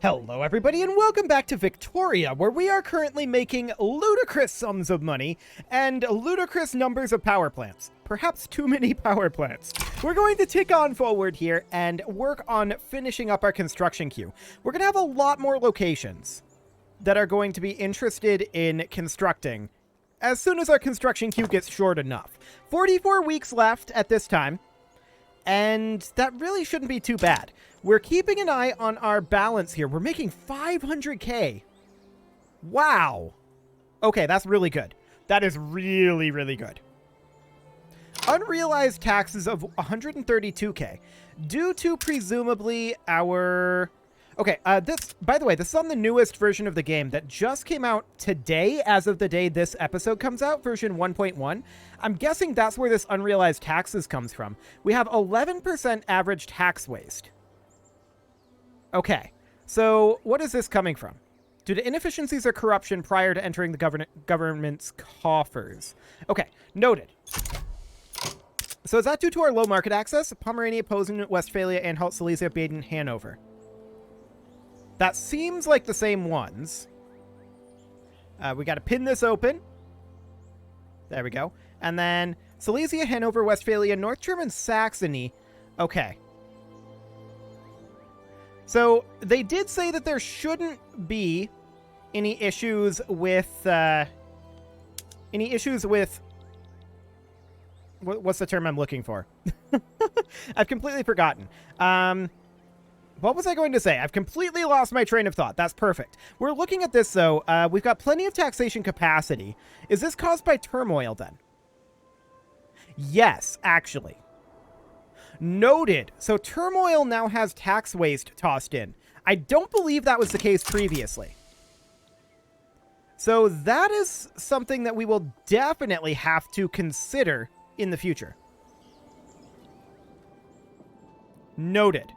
Hello everybody and welcome back to Victoria, where we are currently making ludicrous sums of money and ludicrous numbers of power plants. Perhaps too many power plants. We're going to tick on forward here and work on finishing up our construction queue. We're going to have a lot more locations that are going to be interested in constructing as soon as our construction queue gets short enough. 44 weeks left at this time, and that really shouldn't be too bad. We're keeping an eye on our balance here. We're making 500k. Wow. Okay, that's really good. That is really, really good. Unrealized taxes of 132k. Due to presumably our... Okay, by the way, this is on the newest version of the game that just came out today, as of the day this episode comes out, version 1.1. I'm guessing that's where this unrealized taxes comes from. We have 11% average tax waste. Okay, so what is this coming from? Due to inefficiencies or corruption prior to entering the government's coffers. Okay, noted. So is that due to our low market access? Pomerania, Posen, Westphalia, Anhalt, Silesia, Baden, Hanover. That seems like the same ones. We got to pin this open. There we go. And then Silesia, Hanover, Westphalia, North German Saxony. Okay. So they did say that there shouldn't be any issues with what's the term I'm looking for? I've completely forgotten. What was I going to say? I've completely lost my train of thought. That's perfect. We're looking at this, though. We've got plenty of taxation capacity. Is this caused by turmoil, then? Yes, actually. Noted. So turmoil now has tax waste tossed in. I don't believe that was the case previously. So that is something that we will definitely have to consider in the future. Noted.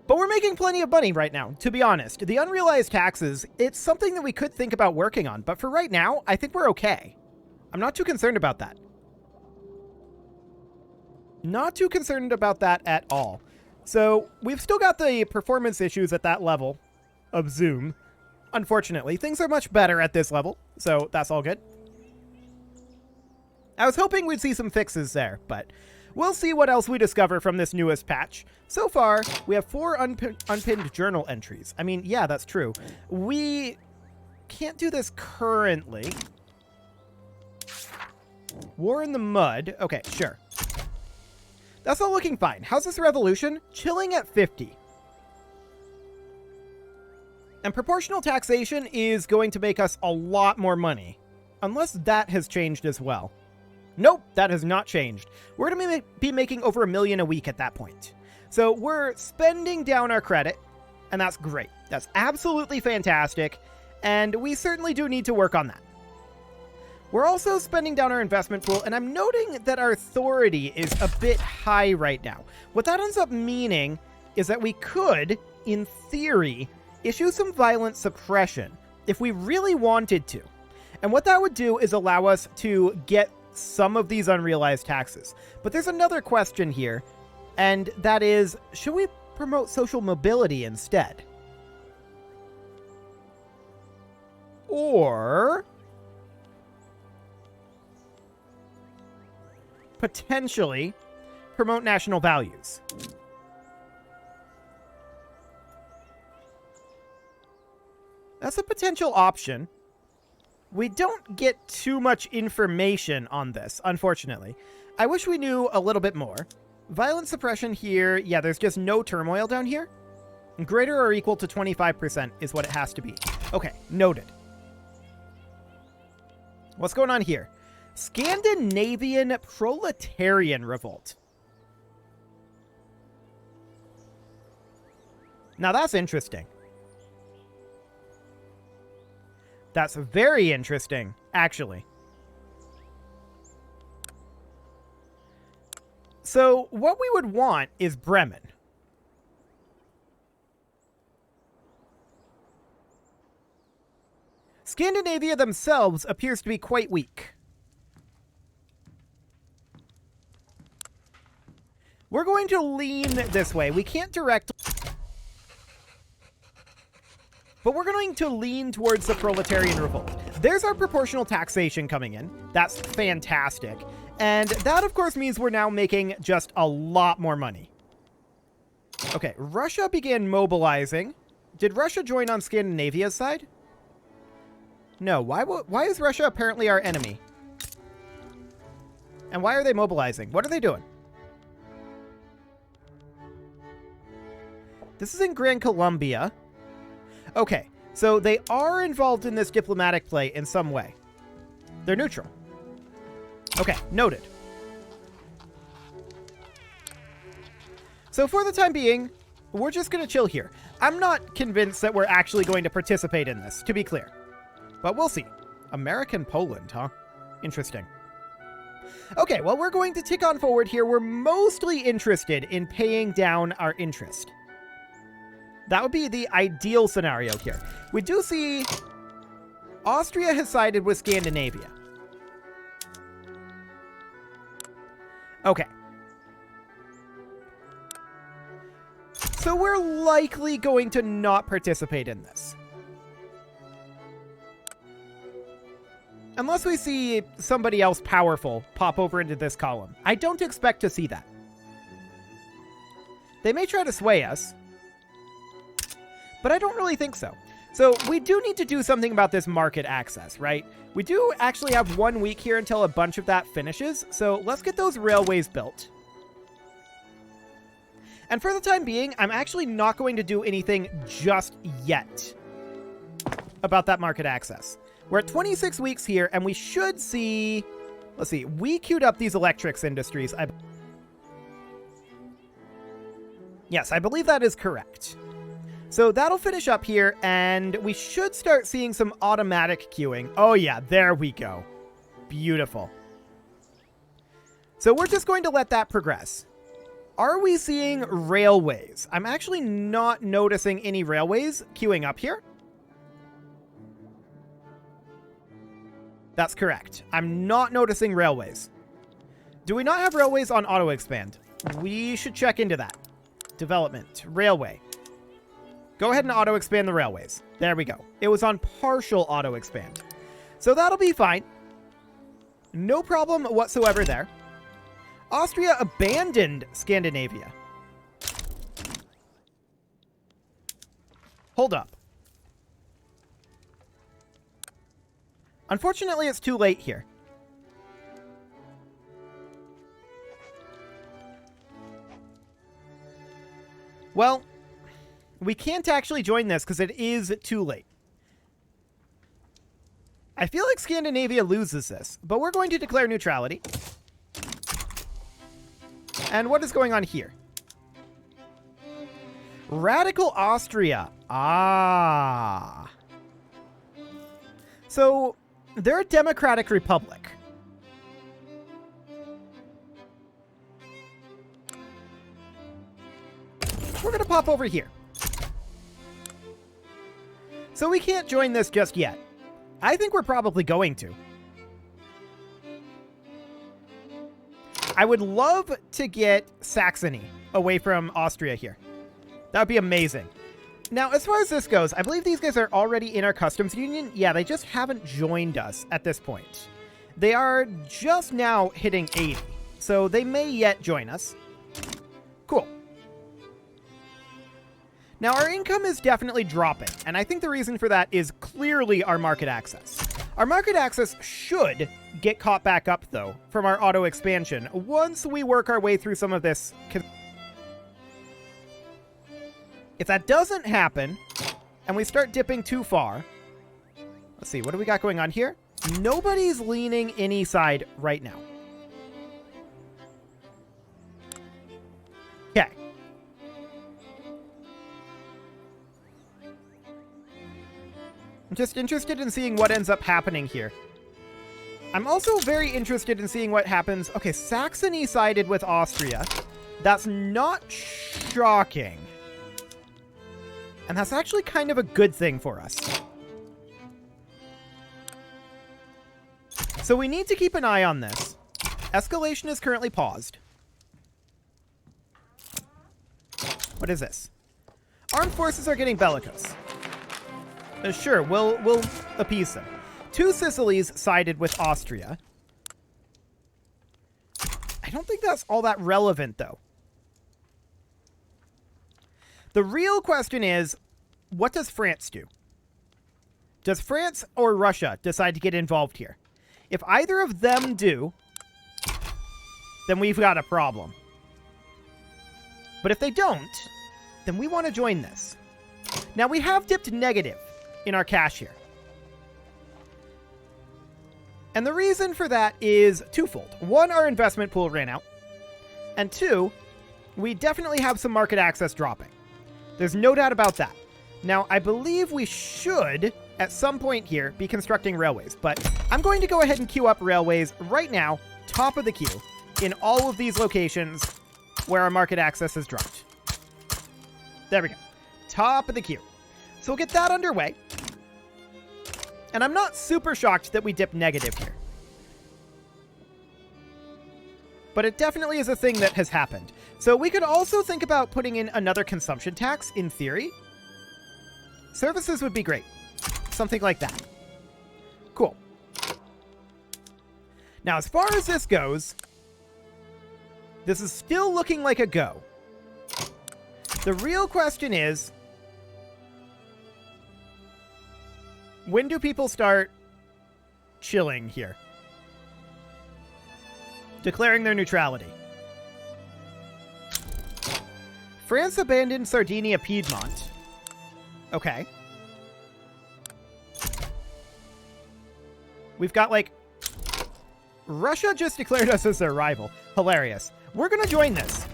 But we're making plenty of money right now, to be honest. The unrealized taxes, it's something that we could think about working on. But for right now, I think we're okay. I'm not too concerned about that. Not too concerned about that at all. So we've still got the performance issues at that level of Zoom. Unfortunately, things are much better at this level, so that's all good. I was hoping we'd see some fixes there, but we'll see what else we discover from this newest patch. So far, we have 4 unpinned journal entries. I mean, yeah, that's true. We can't do this currently. War in the mud. Okay, sure. That's all looking fine. How's this revolution? Chilling at 50. And proportional taxation is going to make us a lot more money. Unless that has changed as well. Nope, that has not changed. We're going to be making over $1 million a week at that point. So we're spending down our credit, and that's great. That's absolutely fantastic, and we certainly do need to work on that. We're also spending down our investment pool, and I'm noting that our authority is a bit high right now. What that ends up meaning is that we could, in theory, issue some violent suppression if we really wanted to. And what that would do is allow us to get some of these unrealized taxes. But there's another question here, and that is, should we promote social mobility instead? Or potentially promote national values. That's a potential option. We don't get too much information on this, unfortunately. I wish we knew a little bit more. Violent suppression here. Yeah, there's just no turmoil down here. Greater or equal to 25% is what it has to be. Okay, noted. What's going on here? Scandinavian proletarian revolt. Now that's interesting. That's very interesting, actually. So what we would want is Bremen. Scandinavia themselves appears to be quite weak. We're going to lean this way. We can't direct... But we're going to lean towards the proletarian revolt. There's our proportional taxation coming in. That's fantastic. And that, of course, means we're now making just a lot more money. Okay, Russia began mobilizing. Did Russia join on Scandinavia's side? No. Why is Russia apparently our enemy? And why are they mobilizing? What are they doing? This is in Grand Colombia. Okay, so they are involved in this diplomatic play in some way. They're neutral. Okay, noted. So for the time being, we're just going to chill here. I'm not convinced that we're actually going to participate in this, to be clear. But we'll see. American Poland, huh? Interesting. Okay, well, we're going to tick on forward here. We're mostly interested in paying down our interest. That would be the ideal scenario here. We do see Austria has sided with Scandinavia. Okay. So we're likely going to not participate in this. Unless we see somebody else powerful pop over into this column. I don't expect to see that. They may try to sway us, but I don't really think so. So we do need to do something about this market access, right? We do actually have 1 week here until a bunch of that finishes. So let's get those railways built. And for the time being, I'm actually not going to do anything just yet about that market access. We're at 26 weeks here, and we should see... Let's see. We queued up these electrics industries. Yes, I believe that is correct. So that'll finish up here, and we should start seeing some automatic queuing. Oh yeah, there we go. Beautiful. So we're just going to let that progress. Are we seeing railways? I'm actually not noticing any railways queuing up here. That's correct. I'm not noticing railways. Do we not have railways on auto expand? We should check into that. Development, railway. Go ahead and auto expand the railways. There we go. It was on partial auto expand. So that'll be fine. No problem whatsoever there. Austria abandoned Scandinavia. Hold up. Unfortunately, it's too late here. Well, we can't actually join this because it is too late. I feel like Scandinavia loses this, but we're going to declare neutrality. And what is going on here? Radical Austria. Ah. So, they're a democratic republic. We're going to pop over here. So we can't join this just yet. I think we're probably going to. I would love to get Saxony away from Austria here. That would be amazing. Now, as far as this goes, I believe these guys are already in our customs union. Yeah, they just haven't joined us at this point. They are just now hitting 80, so they may yet join us. Cool. Now, our income is definitely dropping, and I think the reason for that is clearly our market access. Our market access should get caught back up, though, from our auto expansion once we work our way through some of this. If that doesn't happen, and we start dipping too far... Let's see, what do we got going on here? Nobody's leaning any side right now. Okay. I'm just interested in seeing what ends up happening here. I'm also very interested in seeing what happens... Okay, Saxony sided with Austria. That's not shocking. And that's actually kind of a good thing for us. So we need to keep an eye on this. Escalation is currently paused. What is this? Armed forces are getting bellicose. Sure, we'll appease them. 2 Sicilies sided with Austria. I don't think that's all that relevant, though. The real question is, what does France do? Does France or Russia decide to get involved here? If either of them do, then we've got a problem. But if they don't, then we want to join this. Now, we have dipped negative in our cash here. And the reason for that is twofold. 1, our investment pool ran out. And 2, we definitely have some market access dropping. There's no doubt about that. Now, I believe we should, at some point here, be constructing railways. But I'm going to go ahead and queue up railways right now, top of the queue, in all of these locations where our market access has dropped. There we go. Top of the queue. So we'll get that underway. And I'm not super shocked that we dipped negative here. But it definitely is a thing that has happened. So we could also think about putting in another consumption tax, in theory. Services would be great. Something like that. Cool. Now, as far as this goes, this is still looking like a go. The real question is, when do people start chilling here? Declaring their neutrality. France abandoned Sardinia Piedmont. Okay. We've got, like... Russia just declared us as their rival. Hilarious. We're going to join this.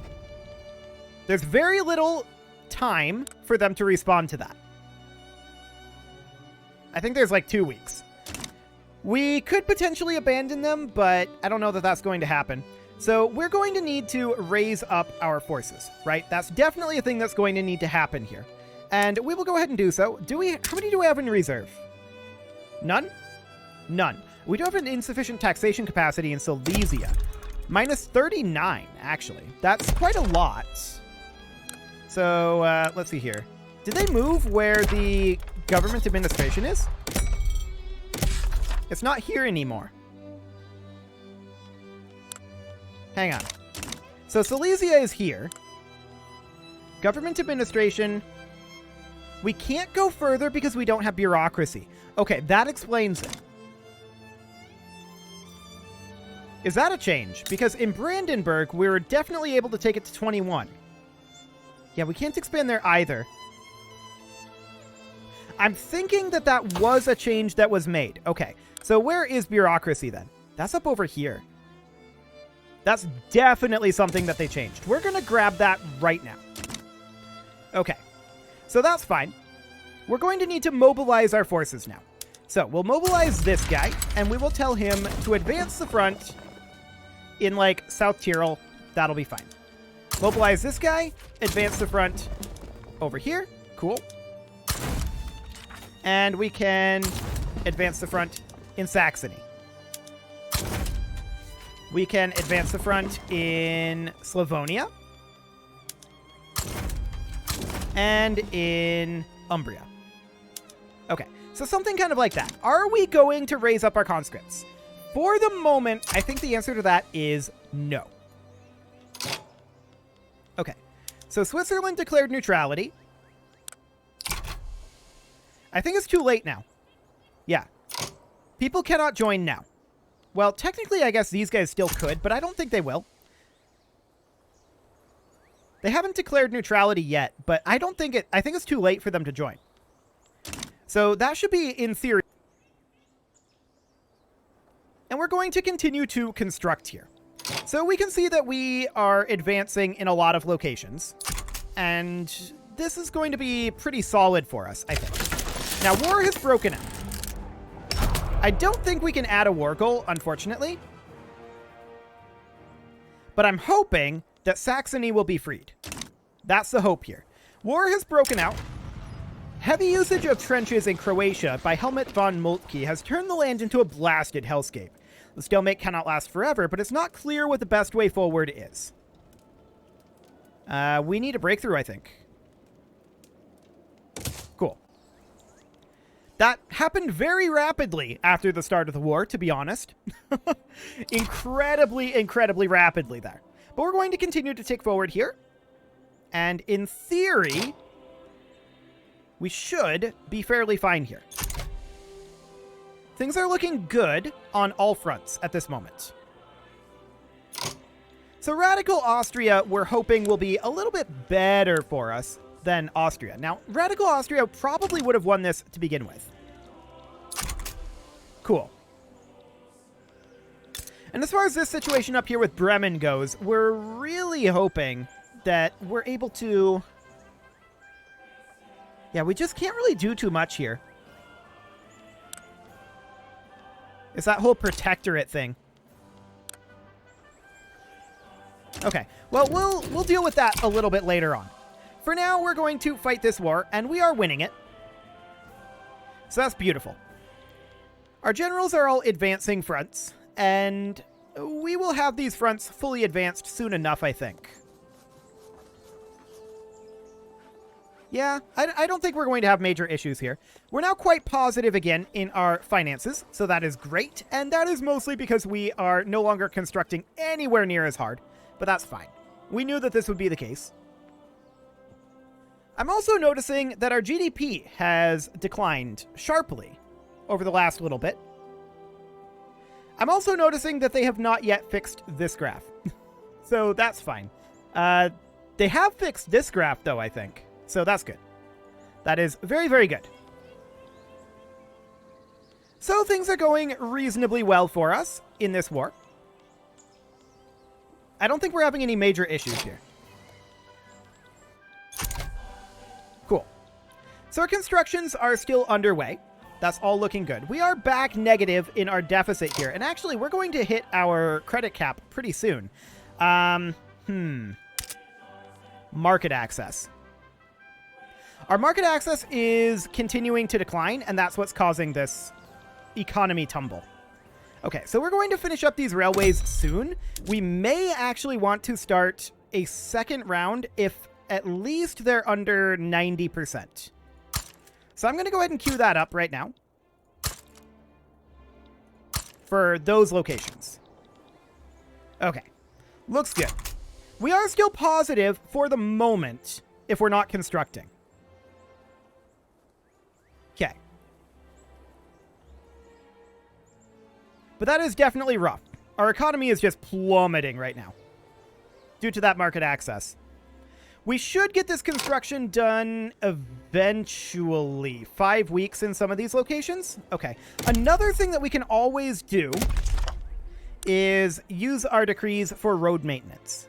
There's very little time for them to respond to that. I think there's like 2 weeks. We could potentially abandon them, but I don't know that that's going to happen. So we're going to need to raise up our forces, right? That's definitely a thing that's going to need to happen here. And we will go ahead and do so. How many do we have in reserve? None? None. We do have an insufficient taxation capacity in Silesia. Minus 39, actually. That's quite a lot. So, let's see here. Did they move where the government administration is? It's not here anymore. Hang on. So Silesia is here. Government administration. We can't go further because we don't have bureaucracy. Okay, that explains it. Is that a change? Because in Brandenburg, we were definitely able to take it to 21. Yeah, we can't expand there either. I'm thinking that that was a change that was made. Okay, so where is bureaucracy then? That's up over here. That's definitely something that they changed. We're going to grab that right now. Okay, so that's fine. We're going to need to mobilize our forces now. So we'll mobilize this guy, and we will tell him to advance the front in, like, South Tyrol. That'll be fine. Mobilize this guy, advance the front over here. Cool. And we can advance the front in Saxony. We can advance the front in Slavonia. And in Umbria. Okay, so something kind of like that. Are we going to raise up our conscripts? For the moment, I think the answer to that is no. Okay, so Switzerland declared neutrality. I think it's too late now. Yeah. People cannot join now. Well, technically, I guess these guys still could, but I don't think they will. They haven't declared neutrality yet, but I think it's too late for them to join. So that should be in theory. And we're going to continue to construct here. So we can see that we are advancing in a lot of locations. And this is going to be pretty solid for us, I think. Now, war has broken out. I don't think we can add a war goal, unfortunately. But I'm hoping that Saxony will be freed. That's the hope here. War has broken out. Heavy usage of trenches in Croatia by Helmut von Moltke has turned the land into a blasted hellscape. The stalemate cannot last forever, but it's not clear what the best way forward is. We need a breakthrough, I think. Cool. happened very rapidly after the start of the war, to be honest. Incredibly rapidly there. But we're going to continue to tick forward here. And in theory, we should be fairly fine here. Things are looking good on all fronts at this moment. So Radical Austria, we're hoping will be a little bit better for us than Austria. Now, Radical Austria probably would have won this to begin with. Cool. And as far as this situation up here with Bremen goes, we're really hoping that we're able to... Yeah, we just can't really do too much here. It's that whole protectorate thing. Okay, well, we'll deal with that a little bit later on. For now, we're going to fight this war, and we are winning it. So that's beautiful. Our generals are all advancing fronts, and we will have these fronts fully advanced soon enough, I think. Yeah, I don't think we're going to have major issues here. We're now quite positive again in our finances, so that is great, and that is mostly because we are no longer constructing anywhere near as hard, but that's fine. We knew that this would be the case. I'm also noticing that our GDP has declined sharply over the last little bit. I'm also noticing that they have not yet fixed this graph, so that's fine. They have fixed this graph, though, I think. So that's good. That is very good. So things are going reasonably well for us in this war. I don't think we're having any major issues here. Cool. So our constructions are still underway. That's all looking good. We are back negative in our deficit here. And actually, we're going to hit our credit cap pretty soon. Market access. Our market access is continuing to decline, and that's what's causing this economy tumble. Okay, so we're going to finish up these railways soon. We may actually want to start a second round if at least they're under 90%. So I'm going to go ahead and queue that up right now for those locations. Okay, looks good. We are still positive for the moment if we're not constructing. Okay. But that is definitely rough. Our economy is just plummeting right now due to that market access. We should get this construction done eventually. 5 weeks in some of these locations. Okay. Another thing that we can always do is use our decrees for road maintenance.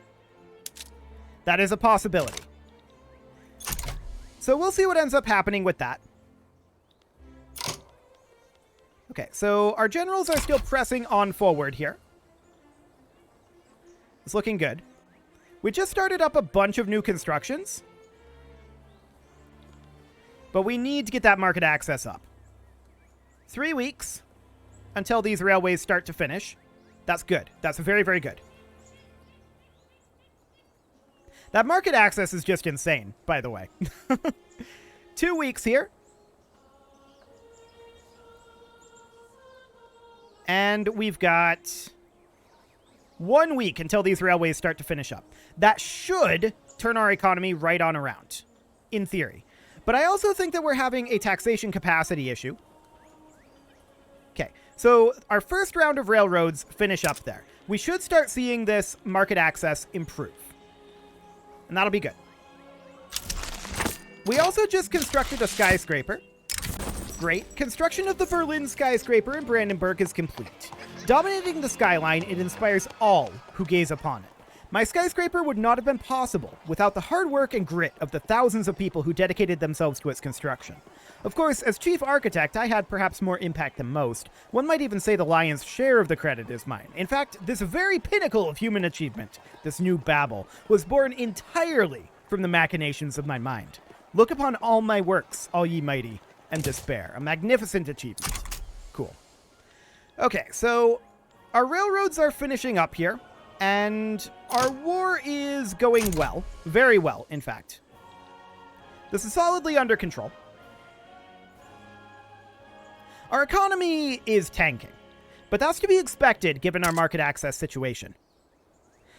That is a possibility. So we'll see what ends up happening with that. Okay, so our generals are still pressing on forward here. It's looking good. We just started up a bunch of new constructions. But we need to get that market access up. 3 weeks until these railways start to finish. That's good. That's very good. That market access is just insane, by the way. 2 weeks here. And we've got 1 week until these railways start to finish up. That should turn our economy right on around, in theory. But I also think that we're having a taxation capacity issue. Okay, so our first round of railroads finish up there. We should start seeing this market access improve. And that'll be good. We also just constructed a skyscraper. Great. Construction of the Berlin skyscraper in Brandenburg is complete. Dominating the skyline, it inspires all who gaze upon it. My skyscraper would not have been possible without the hard work and grit of the thousands of people who dedicated themselves to its construction. Of course, as chief architect, I had perhaps more impact than most. One might even say the lion's share of the credit is mine. In fact, this very pinnacle of human achievement, this new Babel, was born entirely from the machinations of my mind. Look upon all my works, all ye mighty, and despair. A magnificent achievement. Cool. Okay, so our railroads are finishing up here, and our war is going well. Very well, in fact. This is solidly under control. Our economy is tanking, but that's to be expected given our market access situation.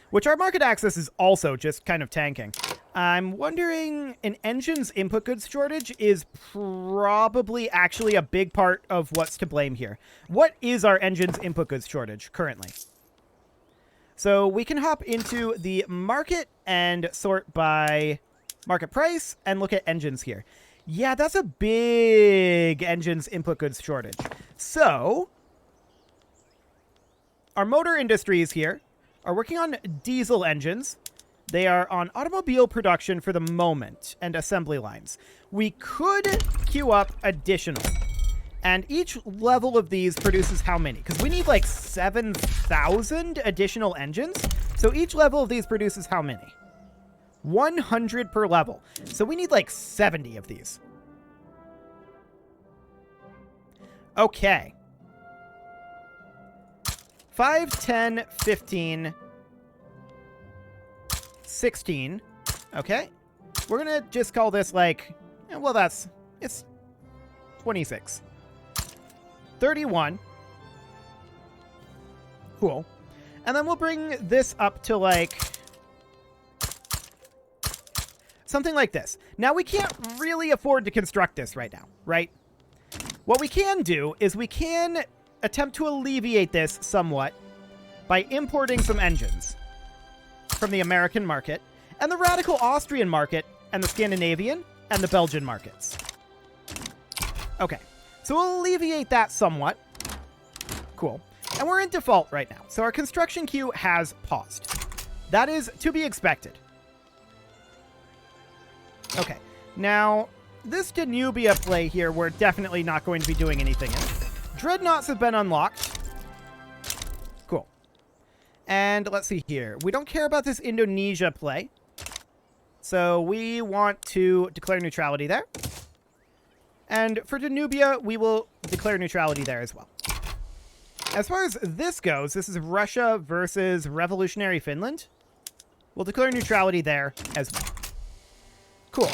Which our market access is also just kind of tanking. I'm wondering, an engine's input goods shortage is probably actually a big part of what's to blame here. What is our engine's input goods shortage currently? So we can hop into the market and sort by market price and look at engines here. Yeah, that's a big engine's input goods shortage. So our motor industries here are working on diesel engines. They are on automobile production for the moment and assembly lines. We could queue up additional. And each level of these produces how many? Because we need like 7,000 additional engines. So each level of these produces how many? 100 per level. So we need like 70 of these. Okay. 5, 10, 15, 16. Okay. We're going to just call this like, well, it's 26. 31. Cool. And then we'll bring this up to like something like this. Now, we can't really afford to construct this right now, right? What we can do is we can attempt to alleviate this somewhat by importing some engines from the American market and the radical Austrian market and the Scandinavian and the Belgian markets. Okay, so we'll alleviate that somewhat. Cool. And we're in default right now, so our construction queue has paused. That is to be expected. Okay, now this Danubia play here we're definitely not going to be doing anything in. Dreadnoughts have been unlocked. Cool. And let's see here. We don't care about this Indonesia play. So we want to declare neutrality there. And for Danubia, we will declare neutrality there as well. As far as this goes, this is Russia versus Revolutionary Finland. We'll declare neutrality there as well. Cool.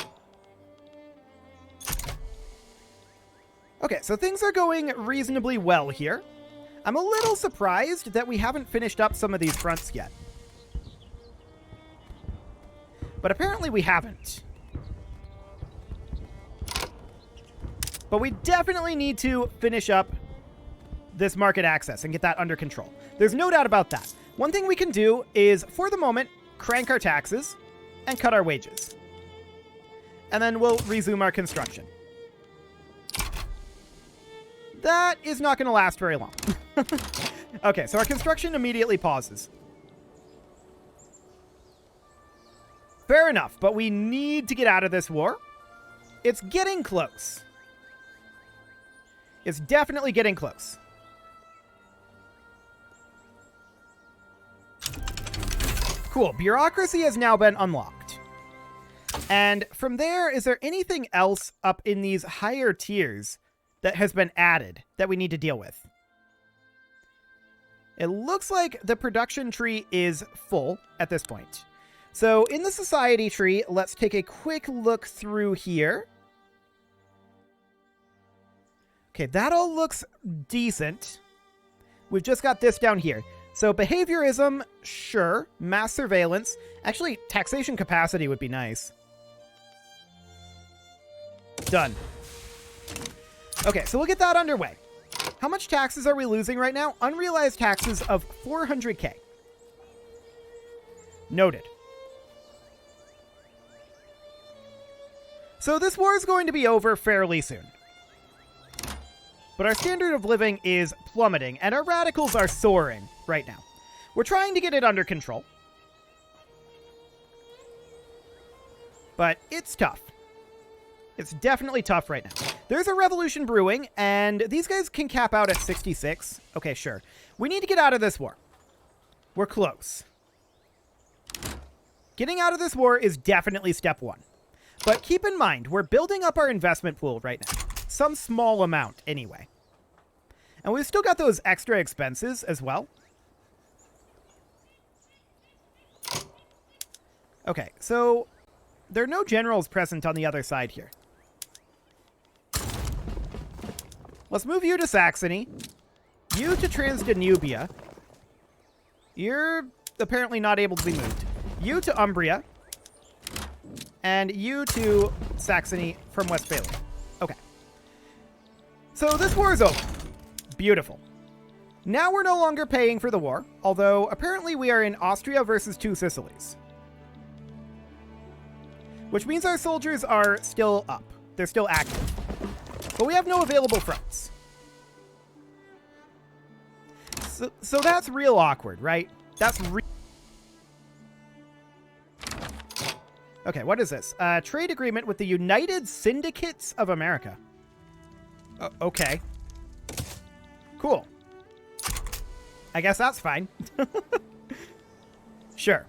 Okay, so things are going reasonably well here. I'm a little surprised that we haven't finished up some of these fronts yet. But apparently we haven't. But we definitely need to finish up this market access and get that under control. There's no doubt about that. One thing we can do is, for the moment, crank our taxes and cut our wages. And then we'll resume our construction. That is not going to last very long. Okay, so our construction immediately pauses. Fair enough, but we need to get out of this war. It's getting close. It's definitely getting close. Cool. Bureaucracy has now been unlocked. And from there, is there anything else up in these higher tiers that has been added that we need to deal with? It looks like the production tree is full at this point. So in the society tree, let's take a quick look through here. Okay, that all looks decent. We've just got this down here. So behaviorism, sure. Mass surveillance. Actually, taxation capacity would be nice. Done. Okay, so we'll get that underway. How much taxes are we losing right now? Unrealized taxes of 400k. Noted. So this war is going to be over fairly soon. But our standard of living is plummeting, and our radicals are soaring right now. We're trying to get it under control. But it's tough. It's definitely tough right now. There's a revolution brewing, and these guys can cap out at 66. Okay, sure. We need to get out of this war. We're close. Getting out of this war is definitely step one. But keep in mind, we're building up our investment pool right now. Some small amount, anyway. And we've still got those extra expenses as well. Okay, so there are no generals present on the other side here. Let's move you to Saxony. You to Transdanubia. You're apparently not able to be moved. You to Umbria. And you to Saxony from Westphalia. Okay. So this war is over. Beautiful. Now we're no longer paying for the war, although apparently we are in Austria versus 2 Sicilies. Which means our soldiers are still up. They're still active. But we have no available fronts. So that's real awkward, right? That's Okay, what is this? Trade agreement with the United Syndicates of America. Okay. Cool. I guess that's fine. Sure.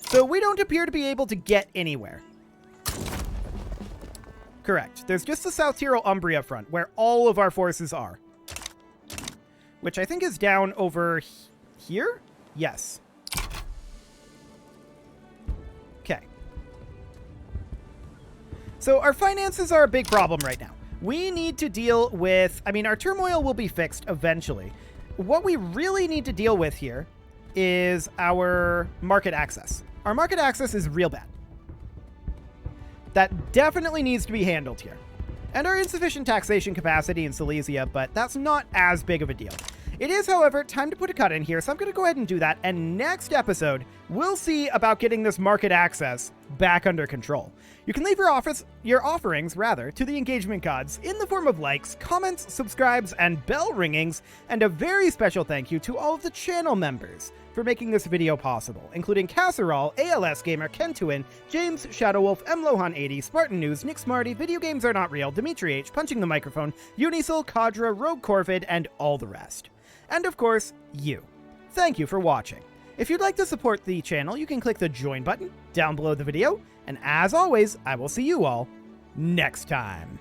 So we don't appear to be able to get anywhere. Correct. There's just the South Tyrol Umbria front, where all of our forces are. Which I think is down over here? Yes. Okay. So our finances are a big problem right now. We need to deal with... I mean, our turmoil will be fixed eventually. What we really need to deal with here is our market access. Our market access is real bad. That definitely needs to be handled here. And our insufficient taxation capacity in Silesia, but that's not as big of a deal. It is, however, time to put a cut in here, so I'm going to go ahead and do that, and next episode, we'll see about getting this market access back under control. You can leave your offerings to the engagement gods in the form of likes, comments, subscribes, and bell ringings, and a very special thank you to all of the channel members for making this video possible, including Casserole, ALS Gamer, Kentuin, James, Shadowwolf, MLohan80, Spartan News, Nick Smarty, Video Games Are Not Real, Dimitri H, Punching the Microphone, Unisil, Kadra, Rogue Corvid, and all the rest. And of course, you. Thank you for watching. If you'd like to support the channel, you can click the join button down below the video, and as always, I will see you all next time.